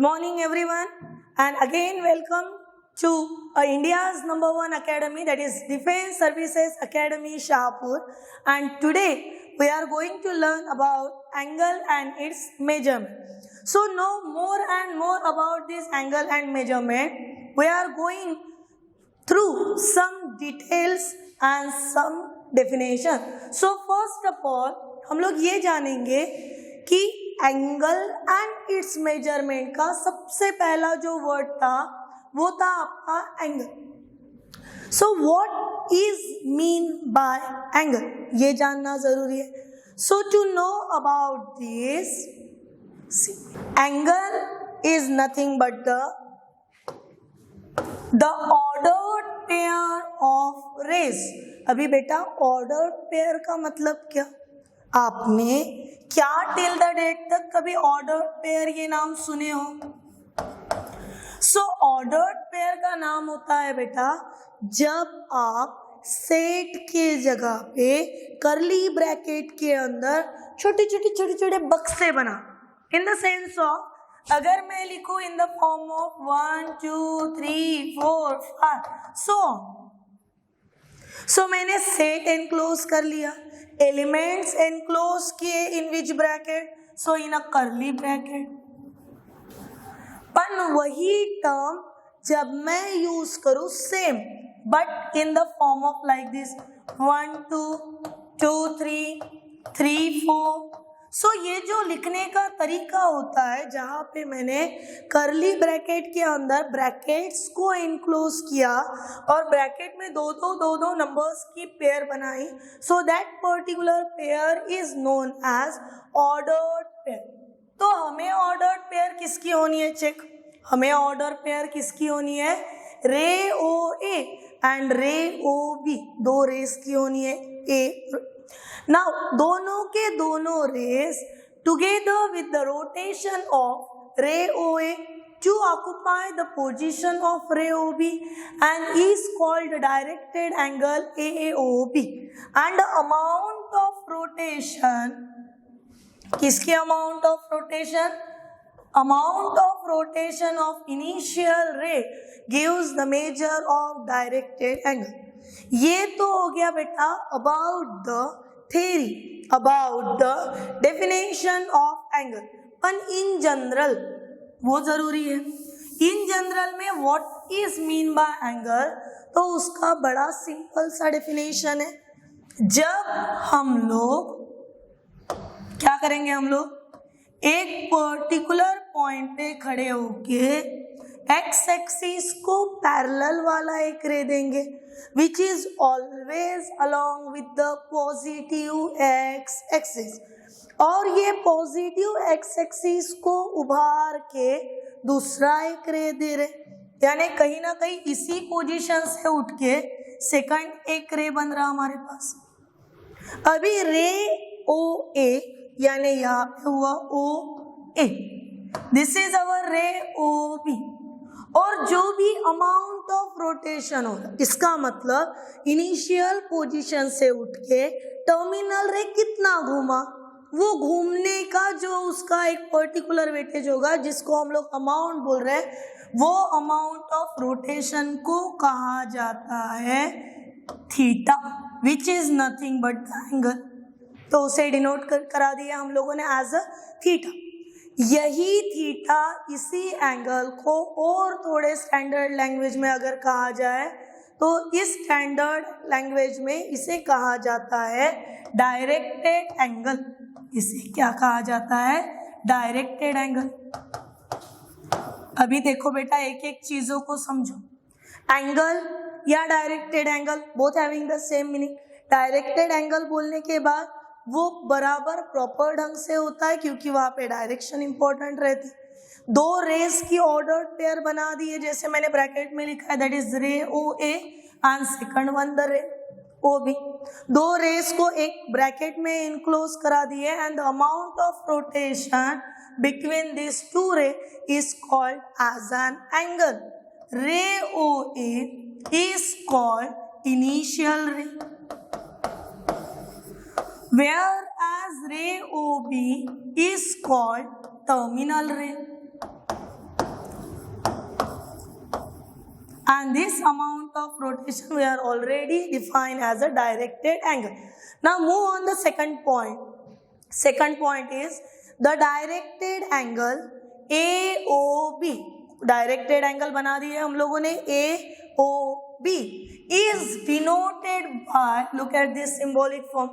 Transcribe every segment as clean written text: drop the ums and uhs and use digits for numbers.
Good morning everyone, and again welcome to India's #1 academy, that is Defense Services Academy Shahpur. And today we are going to learn about angle and its measurement. So know more and more about this angle and measurement. We are going through some details and some definition. So first of all हम लोग ये जानेंगे कि angle and it's measurement का सबसे पहला जो word था वो था आपका angle. So what is mean by angle, ये जानना जरूरी है. So to know about this, angle is nothing but the ordered pair of rays. अभी बेटा ऑर्डर्ड पेयर का मतलब क्या? आपने क्या टिल द डेट तक कभी ऑर्डर्ड पेयर ये नाम सुने हो? सो ऑर्डर्ड पेयर का नाम होता है बेटा जब आप सेट के जगह पे करली ब्रैकेट के अंदर छोटे छोटे बक्से बना. इन द सेंस ऑफ अगर मैं लिखूं इन द फॉर्म ऑफ 1 2 3 4 5 सो मैंने सेट एनक्लोज कर लिया, एलिमेंट्स एनक्लोज किए इन विच ब्रैकेट, सो इन अ करली ब्रैकेट. पर वही टर्म जब मैं यूज करूं same but in the form of like this 1 2 2 3 3 4. सो ये जो लिखने का तरीका होता है जहाँ पे मैंने करली ब्रैकेट के अंदर ब्रैकेट्स को इनक्लोज किया और ब्रैकेट में दो नंबर्स की पेयर बनाई, so that particular pair is known as ordered pair. तो हमें ऑर्डर्ड पेयर किसकी होनी है? चेक, हमें ऑर्डर पेयर किसकी होनी है? रे ओ ए एंड रे ओ बी, दो रेस की होनी है. ए नाउ दोनों के दोनों rays together with the rotation of ray O A to occupy the position of ray OB and is called directed angle AAOB. And the amount of rotation, किसकी amount of rotation? Amount of rotation of initial ray gives the measure of directed angle. ये तो हो गया बेटा about the theory, about the definition of angle. पर in general वो जरूरी है. इन जनरल में what is mean by angle, तो उसका बड़ा सिंपल सा डेफिनेशन है. जब हम लोग क्या करेंगे, हम लोग एक पर्टिकुलर पॉइंट पे खड़े होके एक्स एक्सिस को पैरेलल वाला एक रे देंगे which is always along with the positive x axis, और ये पॉजिटिव एक्स एक्सिस को उभार के दूसरा एक रे दे रहे, यानी कहीं ना कहीं इसी पोजीशन से उठ के सेकंड एक रे बन रहा हमारे पास. अभी रे ओ ए यानी यहाँ पे हुआ ओ ए, दिस इज अवर रे ओ बी. और जो भी अमाउंट ऑफ रोटेशन होगा, इसका मतलब इनिशियल पोजीशन से उठ के टर्मिनल रे कितना घूमा, वो घूमने का जो उसका एक पर्टिकुलर वेटेज होगा जिसको हम लोग अमाउंट बोल रहे हैं, वो अमाउंट ऑफ रोटेशन को कहा जाता है theta, which is nothing but the angle. तो उसे डिनोट करा दिया हम लोगों ने एज अ थीटा. यही थीटा इसी एंगल को और थोड़े स्टैंडर्ड लैंग्वेज में अगर कहा जाए तो इस स्टैंडर्ड लैंग्वेज में इसे कहा जाता है डायरेक्टेड एंगल. इसे क्या कहा जाता है? Directed angle. अभी देखो बेटा एक एक चीजों को समझो. एंगल या directed angle both having the same meaning. Directed angle बोलने के बाद वो बराबर प्रॉपर ढंग से होता है क्योंकि वहां पे डायरेक्शन इंपॉर्टेंट रहती. दो रेस की ऑर्डर्ड पेयर बना दी है, जैसे मैंने ब्रैकेट में लिखा है, that is ray O A and second one the ray O B. दो रेस को एक ब्रैकेट में इनक्लोज करा दिए and the amount of rotation between this two ray is called as an angle. Ray O A is called initial ray, whereas ray OB is called terminal ray. and this amount of rotation we are already defined as a directed angle. Now move on the second point. Second point is the directed angle AOB. Directed angle बना दिए हम लोगों ने AOB is denoted by, look at this symbolic form.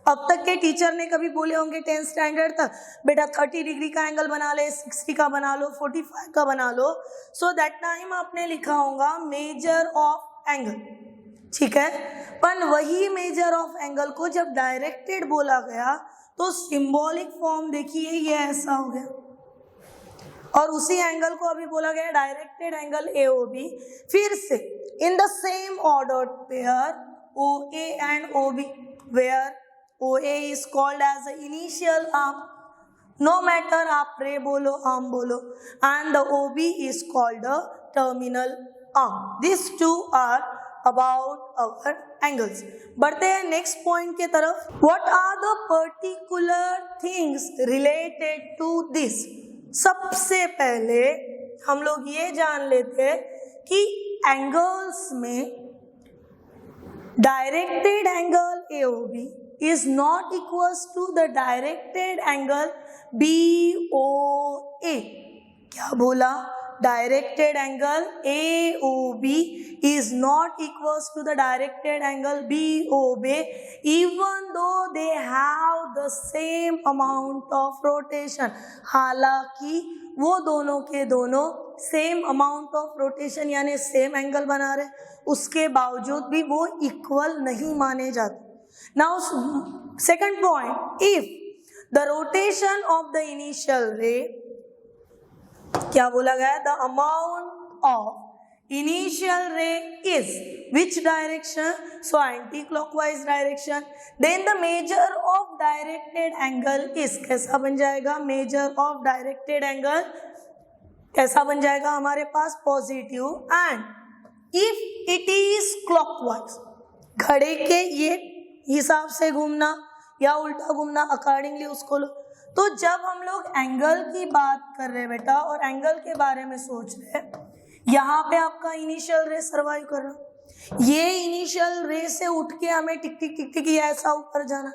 अब तक के teacher ने कभी बोले होंगे 10th स्टैंडर्ड तक, बेटा 30 डिग्री का एंगल बना ले, 60 का बना लो, 45 का बना लो. सो दैट टाइम आपने लिखा होगा मेजर ऑफ एंगल, ठीक है. पर वही मेजर ऑफ एंगल को जब डायरेक्टेड बोला गया तो सिंबॉलिक फॉर्म देखिए ये ऐसा हो गया, और उसी एंगल को अभी बोला गया डायरेक्टेड एंगल AOB. फिर से in the same order pair OA and OB, where OA is called as the initial arm, no matter आप रे बोलो arm बोलो, and the OB is called the terminal arm. These two are about our angles. बढ़ते हैं next point के तरफ. What are the particular things related to this? सबसे पहले हम लोग ये जान लेते हैं कि एंगल्स में directed angle AOB is not equals to the directed angle BOA. क्या बोला? Directed angle AOB is not equals to the directed angle BOA even though they have the same amount of rotation. हालांकि वो दोनों के दोनों same amount of rotation यानी same angle बना रहे, उसके बावजूद भी वो इक्वल नहीं माने जाते. Now second point, if the rotation of the initial ray, क्या बोला गया? The amount of initial ray is which direction? So anti-clockwise direction. Then the measure of directed angle is कैसा बन जाएगा? Measure of directed angle कैसा बन जाएगा हमारे पास? Positive. And if it is clockwise, घड़े के ये हिसाब से घूमना या उल्टा घूमना अकॉर्डिंगली उसको लो. तो जब हम लोग एंगल की बात कर रहे हैं बेटा और एंगल के बारे में सोच रहे हैं, यहाँ पे आपका इनिशियल रे सर्वाइव कर रहा, ये इनिशियल रे से उठ के हमें टिक टिक टिक टिक ऐसा ऊपर जाना.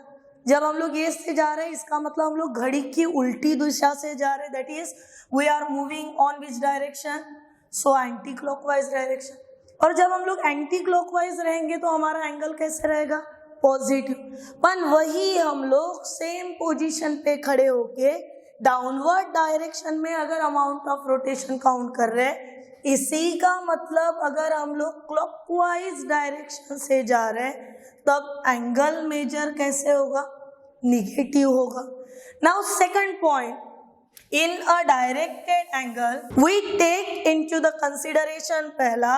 जब हम लोग ये से जा रहे हैं इसका मतलब हम लोग घड़ी की उल्टी दिशा से जा रहे हैं. That is we are moving on which direction? So anticlockwise direction. और जब हम लोग एंटी क्लॉकवाइज रहेंगे तो हमारा एंगल कैसे रहेगा? पॉजिटिव. पर वही हम लोग सेम पोजीशन पे खड़े होके डाउनवर्ड डायरेक्शन में अगर अमाउंट ऑफ रोटेशन काउंट कर रहे हैं, इसी का मतलब अगर हम लोग क्लॉकवाइज डायरेक्शन से जा रहे हैं तब एंगल मेजर कैसे होगा? निगेटिव होगा. Now second point, in a directed angle we take into the consideration पहला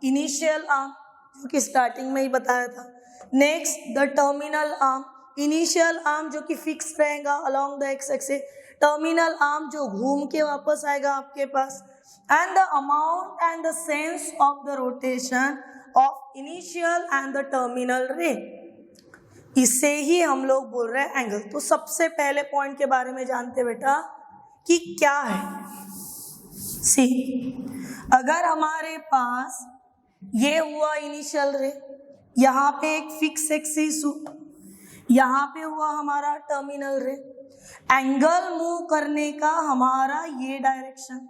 इनिशियल आर्म जो कि स्टार्टिंग में ही बताया था. Next the terminal arm, initial arm जो कि फिक्स रहेगा along the X axis, terminal arm जो घूम के वापस आएगा आपके पास, and the amount and the sense of the rotation of initial and the terminal ray. इसे ही हम लोग बोल रहे हैं एंगल. तो सबसे पहले पॉइंट के बारे में जानते बेटा कि क्या है. सी, अगर हमारे पास ये हुआ इनिशियल रे, यहाँ पे एक फिक्स एक्सिस, यहाँ पे हुआ हमारा टर्मिनल रे, एंगल मूव करने का हमारा ये डायरेक्शन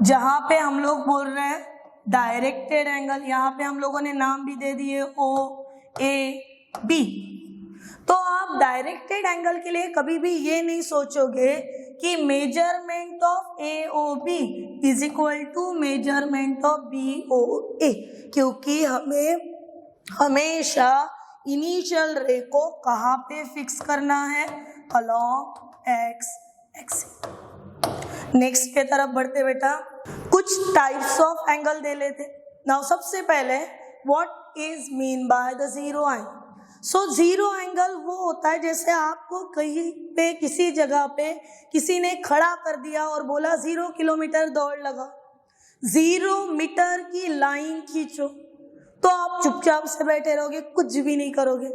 जहाँ पे हम लोग बोल रहे हैं डायरेक्टेड एंगल, यहाँ पे हम लोगों ने नाम भी दे दिए OAB. तो आप डायरेक्टेड एंगल के लिए कभी भी ये नहीं सोचोगे कि measurement of AOB is equal to measurement of BOA, क्योंकि हमें हमेशा इनिशियल रे को कहाँ पे फिक्स करना है? Along x axis. नेक्स्ट के तरफ बढ़ते बेटा, कुछ टाइप्स ऑफ एंगल दे लेते. नाउ सबसे पहले what is mean by the zero angle? So zero angle वो होता है जैसे आपको कहीं पे किसी जगह पे किसी ने खड़ा कर दिया और बोला 0 किलोमीटर दौड़ लगा, 0 मीटर की लाइन खींचो, तो आप चुपचाप से बैठे रहोगे, कुछ भी नहीं करोगे.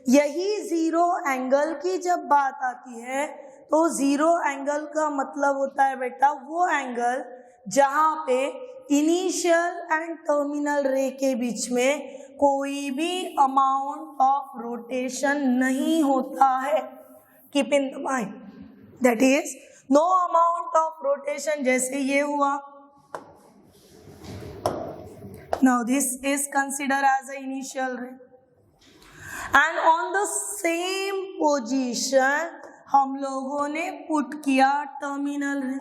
यही जीरो एंगल की जब बात आती है तो जीरो एंगल का मतलब होता है बेटा वो एंगल जहाँ पे इनिशियल एंड टर्मिनल रे के बीच में कोई भी अमाउंट ऑफ रोटेशन नहीं होता है. Keep in the mind that is no amount of rotation. जैसे ये हुआ, now this is consider as a initial ray and on the same position हम लोगों ने पुट किया टर्मिनल रे.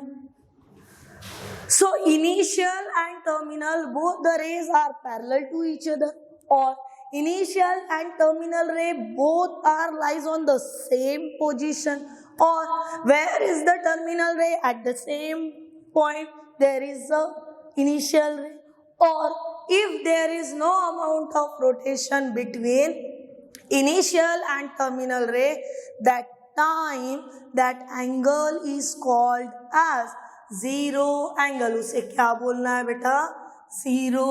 So initial and terminal, both the rays are parallel to each other, or initial and terminal ray both are lies on the same position, or where is the terminal ray? At the same point there is a initial ray, or if there is no amount of rotation between initial and terminal ray, that time that angle is called as zero angle. उसे क्या बोलना है बेटा? Zero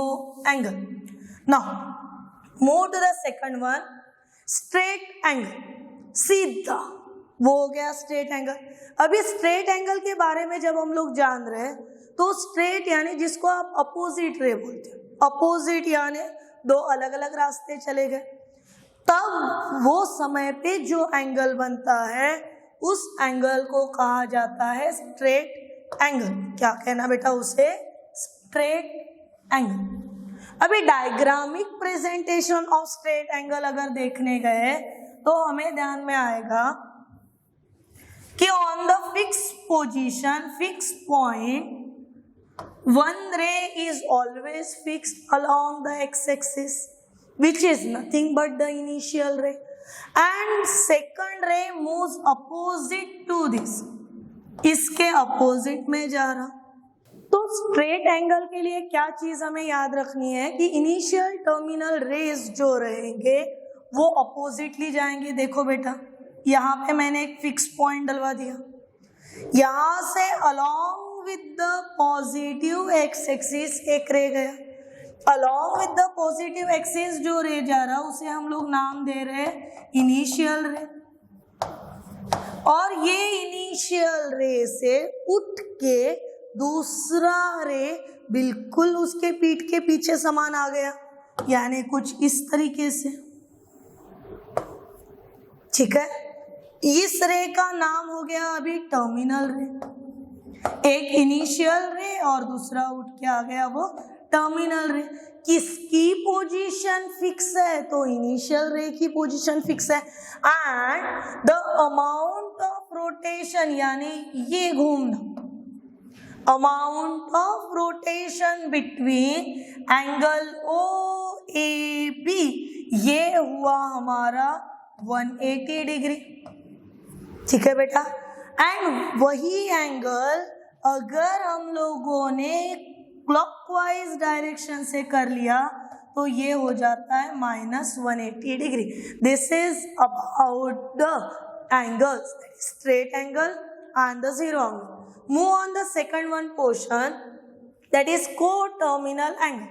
angle. Now move to the second one, straight angle. सीधा, वो हो गया straight angle. अभी स्ट्रेट एंगल के बारे में जब हम लोग जान रहे हैं तो स्ट्रेट यानी जिसको आप अपोजिट रे बोलते हैं, अपोजिट यानी दो अलग अलग रास्ते चले गए, तब वो समय पे जो एंगल बनता है उस एंगल को कहा जाता है स्ट्रेट एंगल. क्या कहना बेटा उसे? Straight angle. अभी diagrammatic presentation of straight angle अगर देखने गए तो हमें ध्यान में आएगा कि on the fix position, fix point, one ray is always fixed along the X axis which is nothing but the initial ray, and second ray moves opposite to this, इसके अपोजिट में जा रहा. तो स्ट्रेट एंगल के लिए क्या चीज हमें याद रखनी है कि इनिशियल टर्मिनल रेज जो रहेंगे वो अपोजिटली जाएंगे. देखो बेटा, यहाँ पे मैंने एक फिक्स पॉइंट डलवा दिया, यहाँ से along with the positive x axis एक रे गया. Along with the positive axis जो रे जा रहा उसे हम लोग नाम दे रहे हैं इनिशियल रे. और ये इनिशियल रे से उठ के दूसरा रे बिल्कुल उसके पीठ के पीछे समान आ गया, यानी कुछ इस तरीके से. ठीक है, इस रे का नाम हो गया अभी टर्मिनल रे. एक इनिशियल रे और दूसरा उठ के आ गया वो टर्मिनल रे. किसकी पोजीशन फिक्स है? तो इनिशियल रे की पोजीशन फिक्स है. And the amount of rotation यानी ये घूमना, amount of rotation between angle O A B, ये हुआ हमारा 180 डिग्री. ठीक है बेटा. एंड वही एंगल अगर हम लोगों ने क्लॉकवाइज डायरेक्शन से कर लिया तो ये हो जाता है -180 degree. This is about the angles, straight angle and the zero angle. Move on the second one portion, that is coterminal angle.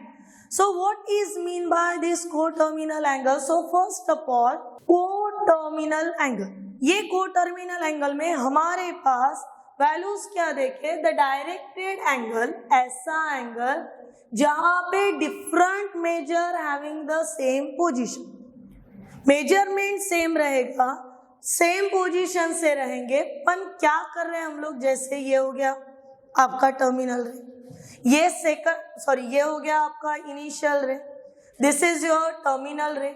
So what is mean by this coterminal angle? So first of all, coterminal angle, ये coterminal angle में हमारे पास values क्या देखे? The directed angle, ऐसा angle जहां पे different measure having the same position, measurement same रहेगा, सेम पोजीशन से रहेंगे, पर क्या कर रहे हैं हम लोग? जैसे ये हो गया आपका टर्मिनल रे, ये ये हो गया आपका इनिशियल रे, दिस इज योर टर्मिनल रे.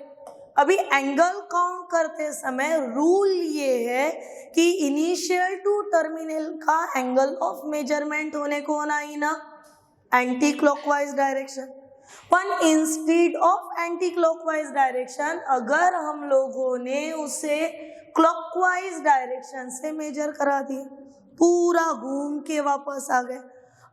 अभी एंगल काउंट करते समय रूल ये है कि इनिशियल टू टर्मिनल का एंगल ऑफ मेजरमेंट होने को होना ही ना एंटी क्लॉकवाइज डायरेक्शन. पर instead of anti clockwise direction अगर हम लोगों ने उसे क्लॉकवाइज डायरेक्शन से मेजर करा दिया, पूरा घूम के वापस आ गए,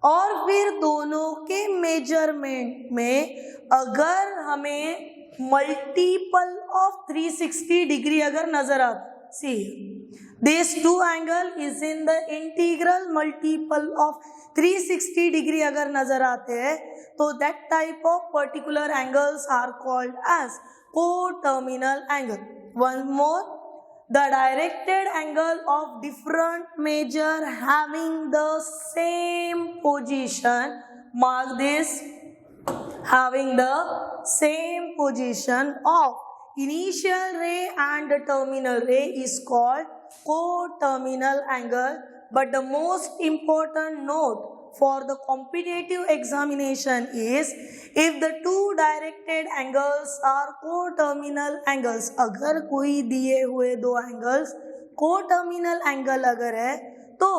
और फिर दोनों के मेजरमेंट में अगर हमें मल्टीपल ऑफ 360 डिग्री अगर नजर आता, see this two angle is in the integral multiple of 360 degree अगर नजर आते हैं तो that type of particular angles are called as coterminal angle. One more, the directed angle of different measure having the same position mark this, having the same position of initial ray and the terminal ray is called coterminal angle. But the most important note for the competitive examination is if the two directed angles are coterminal angles. अगर कोई दिए हुए दो angles coterminal angle अगर है तो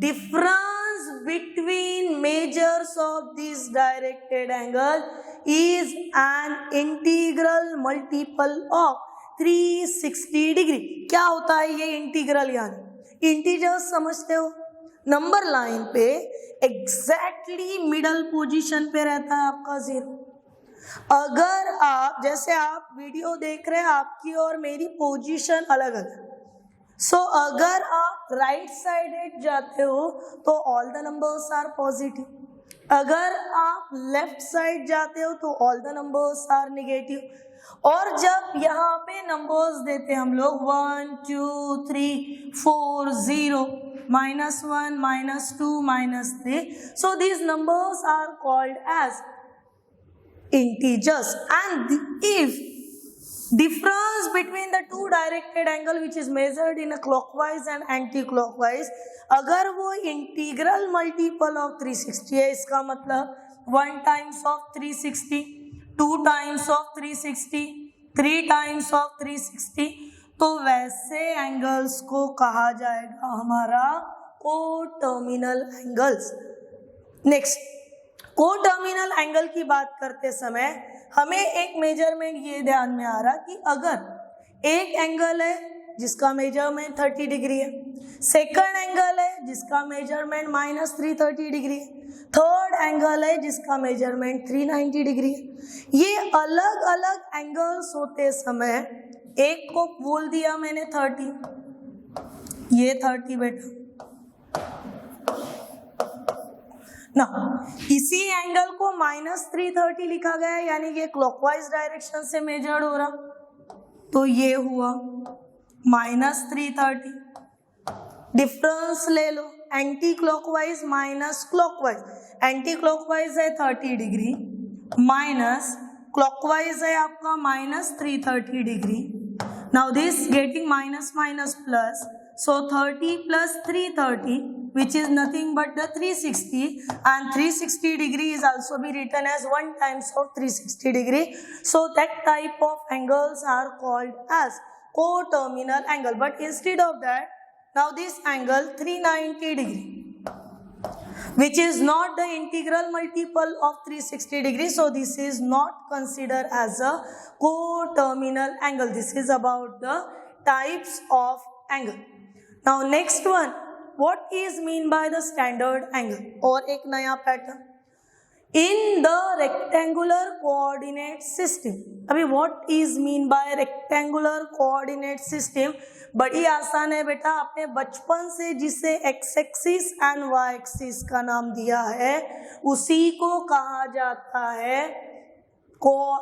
difference between measures of this directed angle is an integral multiple of 360 degree. क्या होता है ये इंटीग्रल? यानी इंटीजर्स समझते हो, नंबर लाइन पे एग्जैक्टली मिडल पोजीशन पे रहता है आपका जीरो. अगर आप जैसे आप वीडियो देख रहे हैं आपकी और मेरी पोजीशन अलग अलग, सो अगर आप राइट साइडेड जाते हो तो all the numbers are positive, अगर आप लेफ्ट साइड जाते हो तो all the numbers are negative. और जब यहाँ पे नंबर्स देते हैं हम लोग 1 2 3 4 0 -1 -2 -3, so these numbers are called as integers. And if difference between the two directed angle which is measured in a clockwise and anti-clockwise, अगर वो इंटीग्रल मल्टीपल ऑफ 360 है, इसका मतलब 1 times of 360, 2 times of 360, 3 times of 360, तो वैसे angles को कहा जाएगा हमारा coterminal angles. Next, coterminal angle की बात करते समय हमें एक मेजरमेंट ये ध्यान में आ रहा कि अगर एक एंगल है जिसका मेजरमेंट 30 डिग्री है, सेकंड एंगल है जिसका मेजरमेंट -330 डिग्री है, थर्ड एंगल है जिसका मेजरमेंट 390 डिग्री है. ये अलग अलग एंगल्स होते समय एक को बोल दिया मैंने 30, ये 30 बेटा ना, इसी एंगल को -330 लिखा गया है, यानी ये क्लॉकवाइज डायरेक्शन से मेजर्ड हो रहा, तो ये हुआ -330. डिफरेंस ले लो, anti clockwise minus clockwise, anti clockwise है 30 डिग्री माइनस क्लॉकवाइज है आपका -330 degree. Now this getting minus minus plus, so 30 plus 330 which is nothing but the 360, and 360 degree is also be written as 1 times of 360 degree, so that type of angles are called as coterminal angle. But instead of that, now this angle 390 degree which is not the integral multiple of 360 degree, so this is not considered as a coterminal angle. This is about the types of angle. Now next one, what is mean by the standard angle? और एक नया pattern in the rectangular coordinate system. अभी what is mean by rectangular coordinate system? बड़ी आसान है बेटा, आपने बचपन से जिसे x axis and y axis का नाम दिया है उसी को कहा जाता है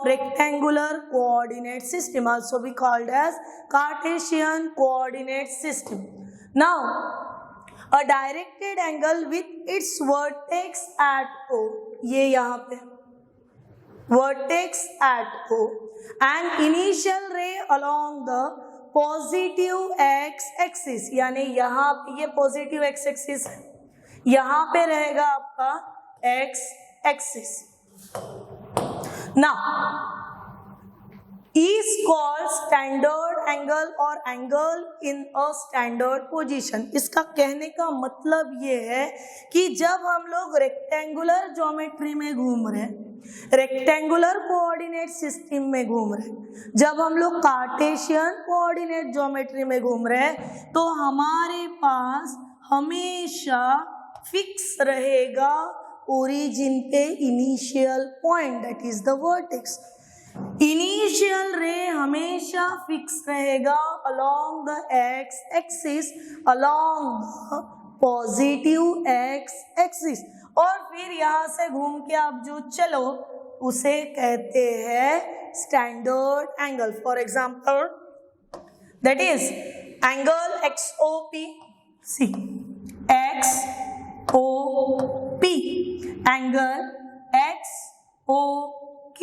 rectangular coordinate system, also be called as Cartesian coordinate system. Now a directed angle with its vertex at O, ये यहाँ पे vertex at O, and initial ray along the positive x axis, यानी यहाँ पे ये positive x axis है, यहाँ पे रहेगा आपका x axis. Now is called standard angle और angle in a standard position. इसका कहने का मतलब ये है कि जब हम लोग रेक्टेंगुलर ज्योमेट्री में घूम रहे हैं, रेक्टेंगुलर कोऑर्डिनेट सिस्टम में घूम रहे हैं, जब हम लोग कार्टेशियन कोऑर्डिनेट ज्योमेट्री में घूम रहे हैं, तो हमारे पास हमेशा फिक्स रहेगा ओरिजिन पे initial point, that is the vertex. Initial रे हमेशा फिक्स रहेगा along the X axis, along the positive x axis, और फिर यहाँ से घूम के आप जो चलो उसे कहते हैं standard angle. For example that is angle XOP, see XOP P, angle XOQ,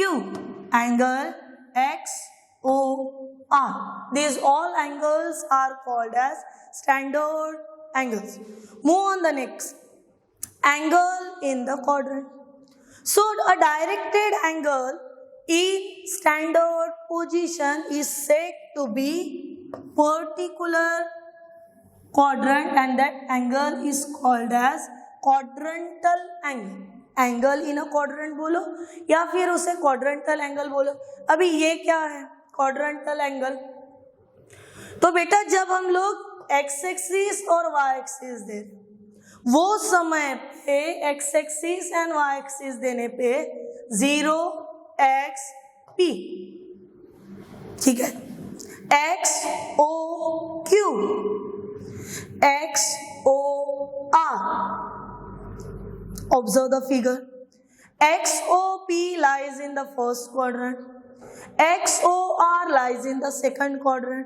angle XOR. These all angles are called as standard angles. Move on the next. Angle in the quadrant. So a directed angle in standard position is said to be particular quadrant, and that angle is called as quadrantal angle. Angle in a quadrant बोलो या फिर उसे quadrantal angle बोलो. अभी ये क्या है quadrantal angle? तो बेटा जब हम लोग एक्स एक्सिस और वाई एक्सिस दे वो समय पे X axis and Y axis देने पे 0 x p, ठीक है, x o q, x o r. Observe the figure. XOP lies in the first quadrant. XOR lies in the second quadrant.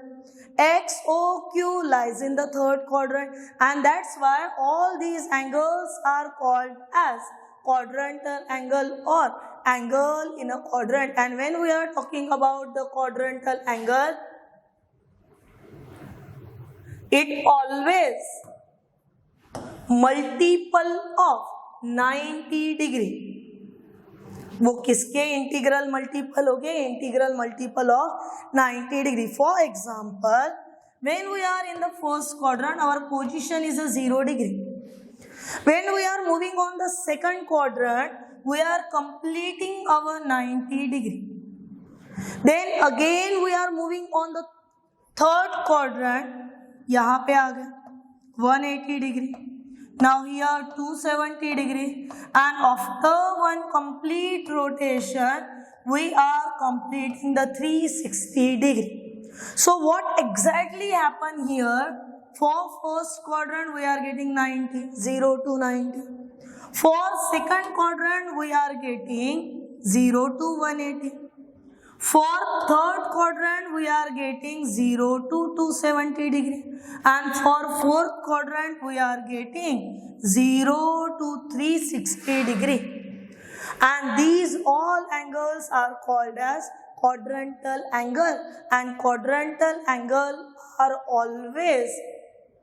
XOQ lies in the third quadrant. And that's why all these angles are called as quadrantal angle or angle in a quadrant. And when we are talking about the quadrantal angle, it always multiple of 90 degree. वो किसके integral multiple हो गए? Integral multiple of 90 degree. For example when we are in the first quadrant our position is a 0 degree. When we are moving on the second quadrant we are completing our 90 degree. Then again we are moving on the third quadrant. यहाँ पे आ गए 180 degree. Now here 270 degree, and after one complete rotation we are completing the 360 degree. So what exactly happened here? For first quadrant we are getting 90, 0 to 90. For second quadrant we are getting 0 to 180. For third quadrant we are getting 0 to 270 degree, and for fourth quadrant we are getting 0 to 360 degree. And these all angles are called as quadrantal angle, and quadrantal angle are always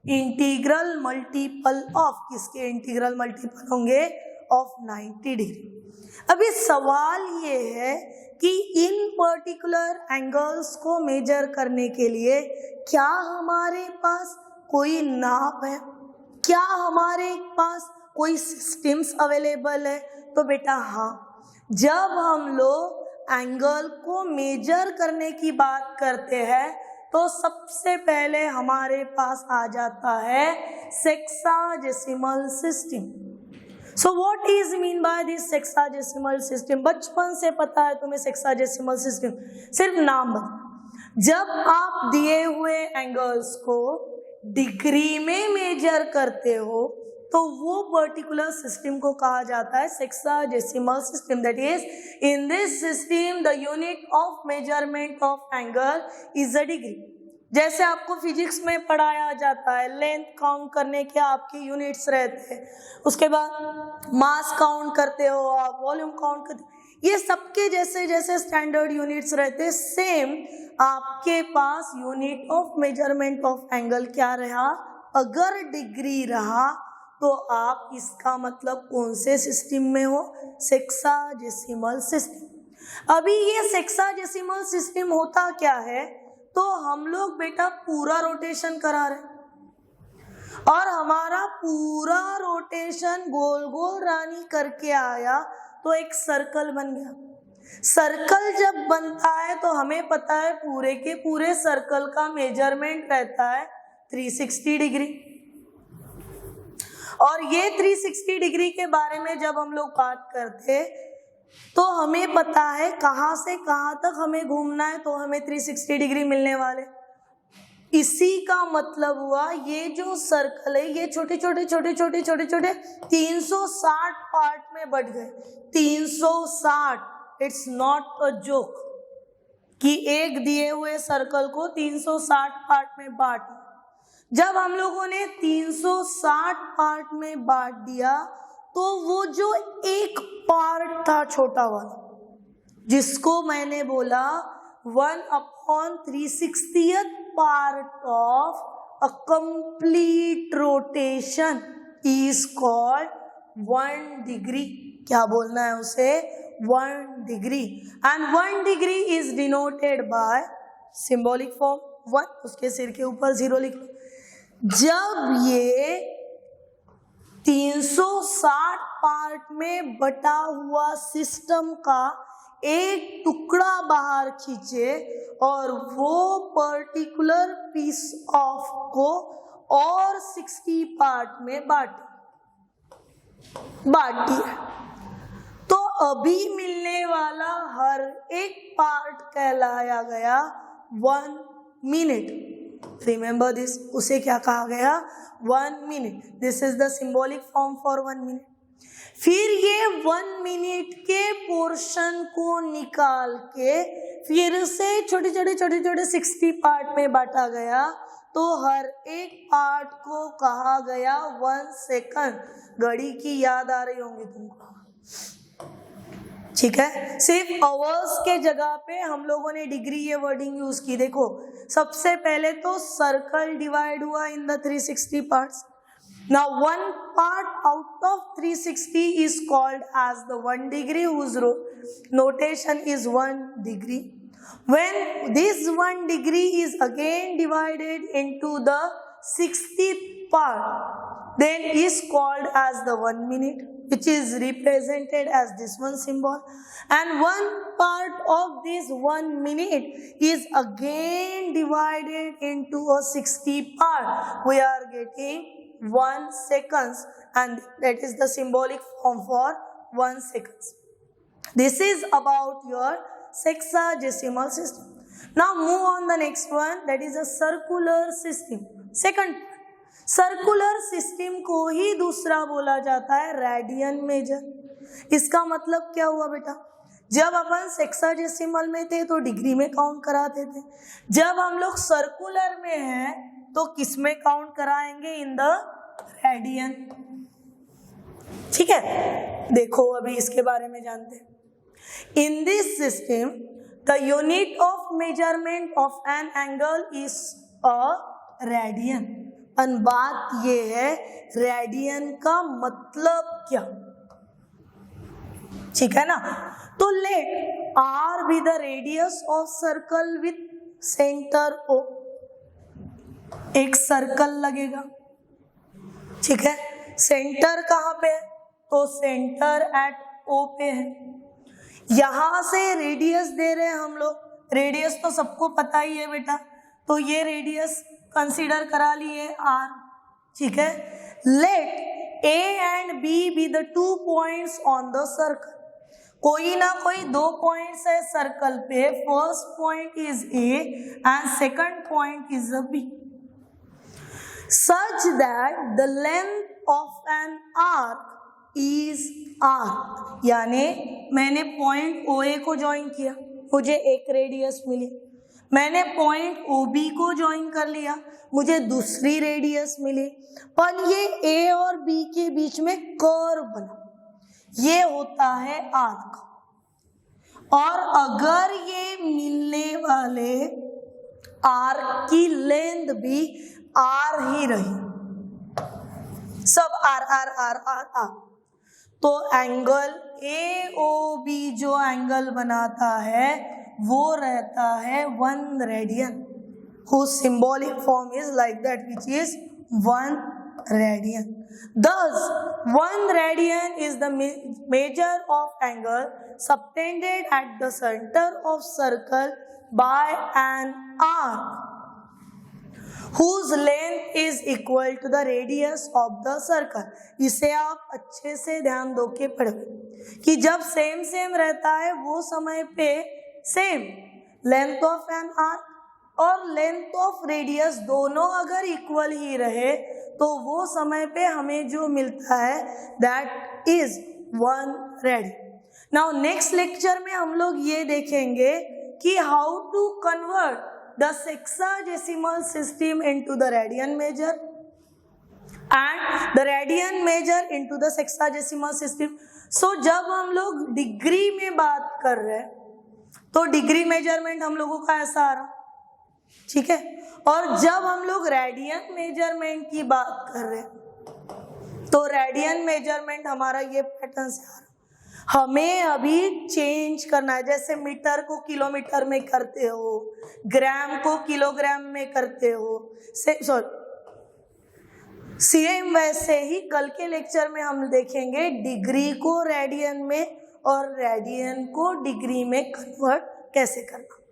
integral multiple of, किसके integral multiple होंगे? Of 90 degree. अभी सवाल ये है कि इन particular angles को major करने के लिए क्या हमारे पास कोई नाप है? क्या हमारे पास कोई सिस्टम्स अवेलेबल है? तो बेटा हाँ, जब हम लोग एंगल को मेजर करने की बात करते हैं तो सबसे पहले हमारे पास आ जाता है sexagesimal system. So what is mean by this sexagesimal system? बचपन से पता है तुम्हें सेक्साडेसिमल सिस्टम, सिर्फ नाम बता. जब आप दिए हुए एंगल्स को डिग्री में मेजर करते हो तो वो पर्टिकुलर सिस्टम को कहा जाता है sexagesimal system. That is in this system the unit of measurement of angle is a degree. जैसे आपको फिजिक्स में पढ़ाया जाता है लेंथ काउंट करने के आपके यूनिट्स रहते हैं, उसके बाद मास काउंट करते हो आप, वॉल्यूम काउंट करते हो, ये सबके जैसे जैसे स्टैंडर्ड यूनिट्स रहते हैं, सेम आपके पास unit of measurement of angle क्या रहा? अगर डिग्री रहा तो आप इसका मतलब कौन से सिस्टम में हो? Sexagesimal system. अभी ये सेक्साडेसिमल सिस्टम होता क्या है? तो हम लोग बेटा पूरा रोटेशन करा रहे और हमारा पूरा रोटेशन गोल गोल रानी करके आया तो एक सर्कल बन गया. सर्कल जब बनता है तो हमें पता है पूरे के पूरे सर्कल का मेजरमेंट रहता है 360 डिग्री. और ये 360 डिग्री के बारे में जब हम लोग बात करते तो हमें पता है कहाँ से कहाँ तक हमें घूमना है तो हमें 360 डिग्री मिलने वाले. इसी का मतलब हुआ ये जो सर्कल है ये छोटे छोटे छोटे छोटे छोटे छोटे 360 पार्ट में बट गए. 360, इट्स नॉट अ जोक कि एक दिए हुए सर्कल को 360 पार्ट में बांट. जब हम लोगों ने 360 पार्ट में बांट दिया तो वो जो एक पार्ट था छोटा वाला, जिसको मैंने बोला 1/360th part of a complete rotation is called 1 degree. क्या बोलना है उसे? 1 degree. And 1 degree is denoted by symbolic form 1, उसके सिर के ऊपर 0 लिख लो। जब ये 360 पार्ट में बटा हुआ सिस्टम का एक टुकड़ा बाहर खींचे और वो पर्टिकुलर पीस ऑफ को और 60 पार्ट में बांट दिया, तो अभी मिलने वाला हर एक पार्ट कहलाया गया 1 मिनट। रिमेंबर दिस, उसे क्या कहा गया? 1 minute. This is the symbolic form for 1 minute. फिर ये 1 मिनट के पोर्शन को निकाल के फिर से छोटे छोटे 60 पार्ट में बांटा गया, तो हर एक पार्ट को कहा गया 1 सेकंड। घड़ी की याद आ रही होंगी तुमको, ठीक है? सिर्फ आवर्स के जगह पे हम लोगों ने डिग्री ये वर्डिंग यूज की। देखो, सबसे पहले तो सर्कल डिवाइड हुआ in the 360 parts. Now 1 part out of 360 is called as the 1 degree, whose notation is 1 degree. When this 1 degree is again divided into the 60th part, then is called as the 1 minute, which is represented as this one symbol. And 1 part of this 1 minute is again divided into a 60 part. We are getting 1 seconds, and that is the symbolic form for 1 seconds. This is about your sexagesimal system. Now move on the next one, that is a circular system. Second, circular system को ही दूसरा बोला जाता है radian major. इसका मतलब क्या हुआ बेटा? जब अपन सेक्साजेसिमल में थे तो डिग्री में काउंट कराते थे, जब हम लोग सर्कुलर में हैं तो किस में काउंट कराएंगे? In the radian. ठीक है, देखो अभी इसके बारे में जानते हैं। In this system the unit of measurement of an angle is a radian. और बात ये है रेडियन का मतलब क्या, ठीक है ना? तो let R be the radius of circle with centre O. एक सर्कल लगेगा, ठीक है? सेंटर कहाँ पे है? तो सेंटर एट ओ पे है। यहां से रेडियस दे रहे हैं हम लोग। रेडियस तो सबको पता ही है बेटा, तो ये रेडियस कंसीडर करा लिए आर, ठीक है? Let A and B be the 2 points on the circle. कोई ना कोई 2 पॉइंट्स है सर्कल पे। First point is A and second point is a B, such that the length of an arc is r। यानी मैंने point OA को join किया, मुझे एक रेडियस मिली। मैंने पॉइंट OB को ज्वाइन कर लिया, मुझे दूसरी रेडियस मिली। पर ये A और B के बीच में कर्व बना, ये होता है आर्क। और अगर ये मिलने वाले आर्क की लेंथ भी आर ही रही, सब R R R R R, तो एंगल AOB जो एंगल बनाता है वो रहता है 1 radian, whose symbolic form is like that, which is 1 radian. Thus 1 radian is the measure of angle subtended at the center of circle by an arc whose length is equal to the radius of the circle. इसे आप अच्छे से ध्यान दो के पढ़ो कि जब सेम सेम रहता है वो समय पे same length of an arc और लेंथ ऑफ रेडियस दोनों अगर इक्वल ही रहे तो वो समय पे हमें जो मिलता है दैट इज 1 रेडियन। नाउ नेक्स्ट लेक्चर में हम लोग ये देखेंगे कि how to convert the sexagesimal system into the radian measure, and the radian measure into the sexadecimal system. So जब हम लोग डिग्री में बात कर रहे हैं तो डिग्री मेजरमेंट हम लोगों का ऐसा आ रहा, ठीक है। और जब हम लोग रेडियन मेजरमेंट की बात कर रहे हैं तो रेडियन मेजरमेंट हमारा ये पैटर्न से आ रहा। हमें अभी चेंज करना है, जैसे मीटर को किलोमीटर में करते हो, ग्राम को किलोग्राम में करते हो, सेम वैसे ही कल के लेक्चर में हम देखेंगे डिग्री को रेडियन में और रेडियन को डिग्री में कन्वर्ट कैसे करना।